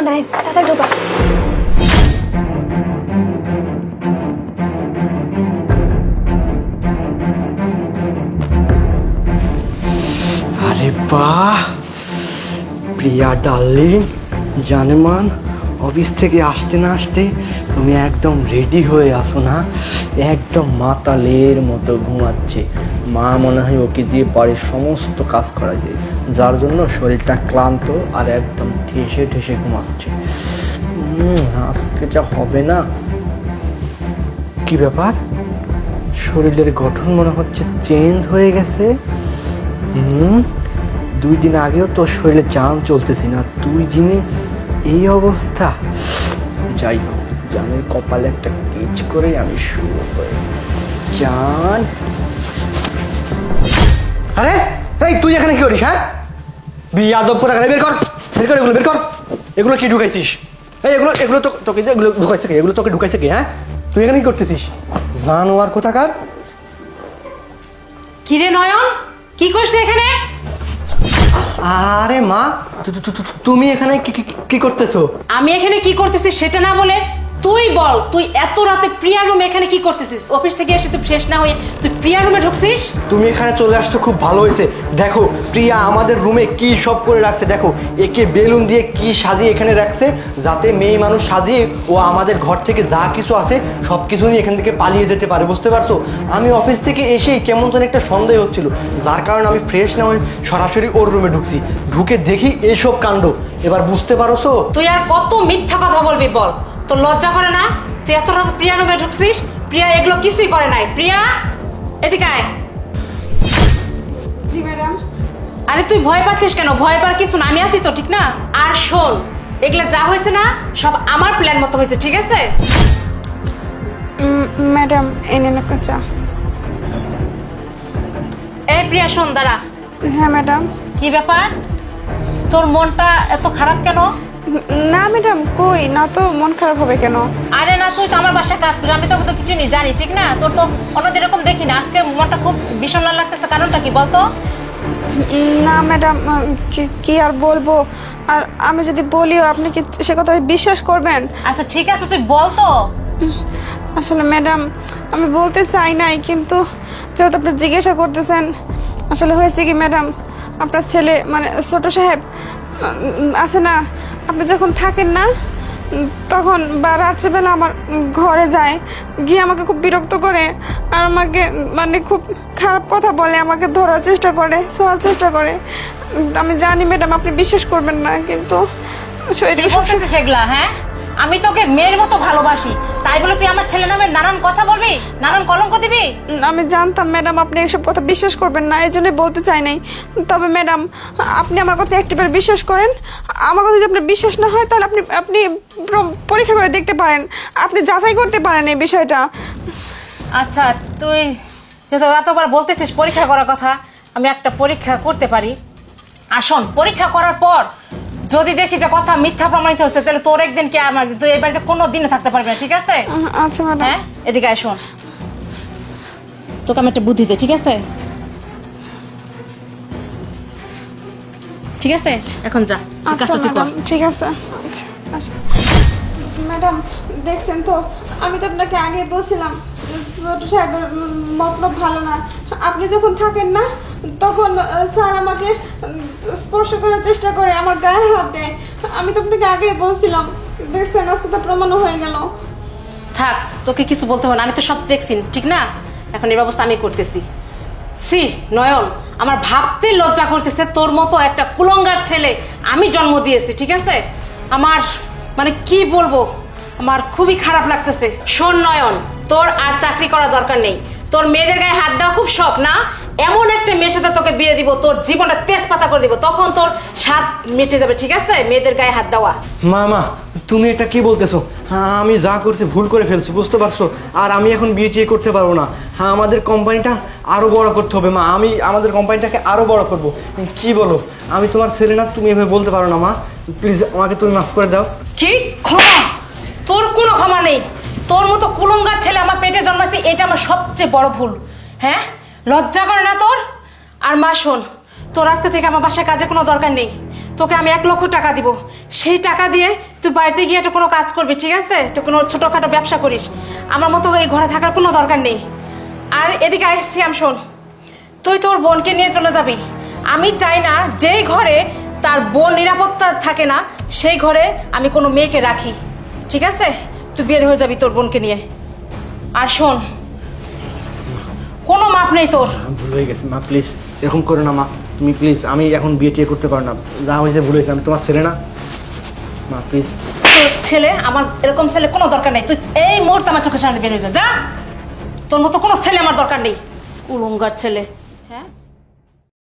ঝামেলা নাই, তাড়াতাড়ি ঢোকা। আরে বাহ, প্রিয়া ডার্লিং, জানেমান, অফিস থেকে আসতে না আসতে তুমি একদম রেডি হয়ে আসো না, একদম মাতালের মতো ঘুমাচ্ছে। মা মনে হয় ওকে দিয়ে বাড়ির সমস্ত কাজ করাছে, যার জন্য শরীরটা ক্লান্ত আর একদম ঠেসে ঠেসে ঘুমাচ্ছে। আজকে যা হবে না। কি ব্যাপার, শরীরের গঠন মনে হচ্ছে চেঞ্জ হয়ে গেছে। 2 দিন আগেও তোর শরীরে জান চলতেছি না, 2 দিনে এই অবস্থা। যাই হোক, জানের কপালে একটা টিচ করে আমি শুরু করি। জান, আরে এই তুই এখানে কি করিস? হ্যাঁ, বিয়াদব কোথাকার, বের কর, বের কর এগুলো, বের কর। এগুলো কি ঢুকাইছিস? এই এগুলো এগুলো তো তোকে এগুলো ঢুকাইছে কে? এগুলো তোকে ঢুকাইছে কে? হ্যাঁ, তুই এখানে কি করতেছিস? জানোয়ার কোথাকার। কিরে নয়ন, কি করছিস এখানে? আরে মা, তুমি এখানে কি করতেছো? আমি এখানে কি করতেছি সেটা না বলে তুই বল, তুই এত রাতে প্রিয়া রুমে এখানে কি করতেছিস? অফিস থেকে এসে তুই ফ্রেশ না হয়ে তুই প্রিয়া রুমে ঢুকছিস? তুমি এখানে চলে আসছো, খুব ভালো হয়েছে। দেখো প্রিয়া আমাদের রুমে কি সব করে রাখছে, দেখো একে বেলুন দিয়ে কি সাজিয়ে এখানে রাখছে, যাতে মেয়ে মানুষ সাজিয়ে ও আমাদের ঘর থেকে যা কিছু আছে সব কিছু নিয়ে এখান থেকে পালিয়ে যেতে পারে, বুঝতে পারছো? আমি অফিস থেকে এসেই কেমন যেন একটা সন্দেহ হচ্ছিল, যার কারণে আমি ফ্রেশ না হয়ে সরাসরি ওর রুমে ঢুকছি। ঢুকে দেখি এইসব কাণ্ড। এবার বুঝতে পারছো? তুই আর কত মিথ্যা কথা বলবি বল? তোর লজ্জা করে না? তুই এত রাতে প্রিয়া রুমে ঢুকছিস? প্রিয়া এগুলো কিছুই করে নাই। প্রিয়া এদিকে আয়। জি ম্যাডাম। আরে তুই ভয় পাচ্ছিস কেন? ভয় পাওয়ার কিছু না, আমি আছি তো, ঠিক না? আর শোন, এগুলো যা হয়েছে না সব আমার প্ল্যান মতো হয়েছে, ঠিক আছে? ম্যাডাম এনেন আপনার চা। এই প্রিয়া শোন, দাঁড়া। হ্যাঁ ম্যাডাম। কি ব্যাপার, তোর মনটা এত খারাপ কেন? না ম্যাডাম, কই না তো, মন খারাপ হবে কেন? আরে না, তুই তো আমার বাসায় কাজ করি, আমি তোকে তো কিছু জানি, ঠিক না? তোর তো অন্যদিন এরকম দেখি না, আজকে মনটা খুব ভীষণ লাগতেছে, কারণটা কি বলতো? না ম্যাডাম, কি আর বলবো, আর আমি যদি বলিও আপনি কি সে কথা বিশ্বাস করবেন? আচ্ছা ঠিক আছে, তুই বল তো। আসলে ম্যাডাম আমি বলতে চাই নাই, কিন্তু যেহেতু আপনি জিজ্ঞাসা করতেছেন, আসলে হয়েছে কি ম্যাডাম, আপনার ছেলে মানে ছোট সাহেব আছে না, আপনি যখন থাকেন না তখন বা রাত্রেবেলা আমার ঘরে যায়, গিয়ে আমাকে খুব বিরক্ত করে আর আমাকে মানে খুব খারাপ কথা বলে, আমাকে ধরার চেষ্টা করে, ছোঁয়ার চেষ্টা করে। আমি জানি ম্যাডাম আপনি বিশ্বাস করবেন না, কিন্তু কি বলতেছিস সেগুলা? হ্যাঁ, আমি তোকে মেয়ের মতো ভালোবাসি, তাই বলে তুই আমার ছেলে নামে নানান কথা বলবি, নানান কলঙ্ক দিবি? আমি জানতাম ম্যাডাম আপনি এসব কথা বিশ্বাস করবেন না, এই জন্যই বলতে চাই নাই। তবে ম্যাডাম আপনি আমার কথা একটিবার বিশ্বাস করেন, আমার কথা যদি আপনার বিশ্বাস না হয় তাহলে আপনি আপনি পরীক্ষা করে দেখতে পারেন, আপনি যাচাই করতে পারেন এই বিষয়টা। আচ্ছা, তুই যেহেতু এতবার বলতেছিস পরীক্ষা করার কথা, আমি একটা পরীক্ষা করতে পারি। আসুন, পরীক্ষা করার পর যদি দেখি যে কথা মিথ্যা প্রমাণিত হচ্ছে, তাহলে তোর একদিন কি আমার, তুই এই বাড়িতে কোনো দিনে থাকতে পারবি না, ঠিক আছে? আচ্ছা ম্যাডাম। হ্যাঁ, এদিকে আয়, শোন, তোকে আমি একটা বুদ্ধি দে, ঠিক আছে? ঠিক আছে, এখন যা, আচ্ছা কাজটা তুই কর। ম্যাডাম, ঠিক আছে। আচ্ছা আচ্ছা ম্যাডাম, দেখছেন তো, আমি তো আপনাকে আগে বলছিলাম ছোট সাহেবের মতলব ভালো না। আপনি যখন থাকেন না তখন স্যার আমাকে স্পর্শ করার চেষ্টা করে, আমার গায়ে হাত দেয়। আমি তো আপনাকে আগেই বলছিলাম, দেখছেন আজকে তো প্রমাণও হয়ে গেল। থাক, তোকে কিছু বলতে হবে না, আমি তো সব দেখছি, ঠিক না? এখন এই ব্যবস্থা আমি করতেছি। সি নয়ন, আমার ভাবতে লজ্জা করতেছে, তোর মতো একটা কুলঙ্গার ছেলে আমি জন্ম দিয়েছি, ঠিক আছে? আমার মানে কি বলবো, আমার খুবই খারাপ লাগতেছে। শোন নয়ন, তোর আর চাকরি করা দরকার নেই, তোর মেয়েদের গায়ে হাত দেওয়া খুব শখ না? এমন একটা মেয়ের সাথে তোকে বিয়ে দিব, তোর জীবনটা তেজপাতা করে দিব, তখন তোর স্বাদ মিটে যাবে, ঠিক আছে? মেয়েদের গায়ে হাত দেওয়া। মা, তুমি এটা কি বলতেছো? হ্যাঁ, আমি যা করছি ভুল করে ফেলছি, বুঝতে পারছো? আর আমি এখন বিয়ে টিয়ে করতে পারবো না। হ্যাঁ, আমাদের কোম্পানিটা আরো বড় করতে হবে মা, আমি আমাদের কোম্পানিটাকে আরো বড় করব। কি বলো, আমি তোমার ছেলে না, তুমি এভাবে বলতে পারো না মা, প্লিজ আমাকে তুমি মাফ করে দাও। কি ক্ষমা? তোর কোনো ক্ষমা নেই। তোর মতো কুলঙ্গার ছেলে আমার পেটে জন্মাইছে, এটা আমার সবচেয়ে বড় ভুল। হ্যাঁ, লজ্জা করে না তোর? আর মা শোন, তোর আজকে থেকে আমার বাসায় কাজে কোনো দরকার নেই। তোকে আমি 1 লক্ষ টাকা দিব। সেই টাকা দিয়ে তুই বাড়িতে গিয়ে একটা কোনো কাজ করবি, ঠিক আছে? একটা কোনো ছোটোখাটো ব্যবসা করিস। আমার মতো এই ঘরে থাকার কোনো দরকার নেই। আর এদিকে আসছি আমি, শোন, তুই তোর বোনকে নিয়ে চলে যাবি। আমি চাই না যেই ঘরে তার বোন নিরাপত্তা থাকে না সেই ঘরে আমি কোনো মেয়েকে রাখি, ঠিক আছে? তুই বের হয়ে যাবি তোর বোনকে নিয়ে। আর শোন, কোনো মাপ নেই তোর। ভুল হয়ে গেছে মা, প্লিজ এরকম করো না মা, তুমি প্লিজ। আমি এখন বিয়ে টিয়ে করতে পারো না, যা হয়েছে ভুল হয়েছে, আমি তোমার ছেলে না মা, প্লিজ। তোর ছেলে, আমার এরকম ছেলে কোনো দরকার নেই। তুই এই মুহূর্তে আমার চোখের সামনে বের হয়ে যা। তোর মতো কোনো ছেলে আমার দরকার নেই, কুলঙ্গার ছেলে। হ্যাঁ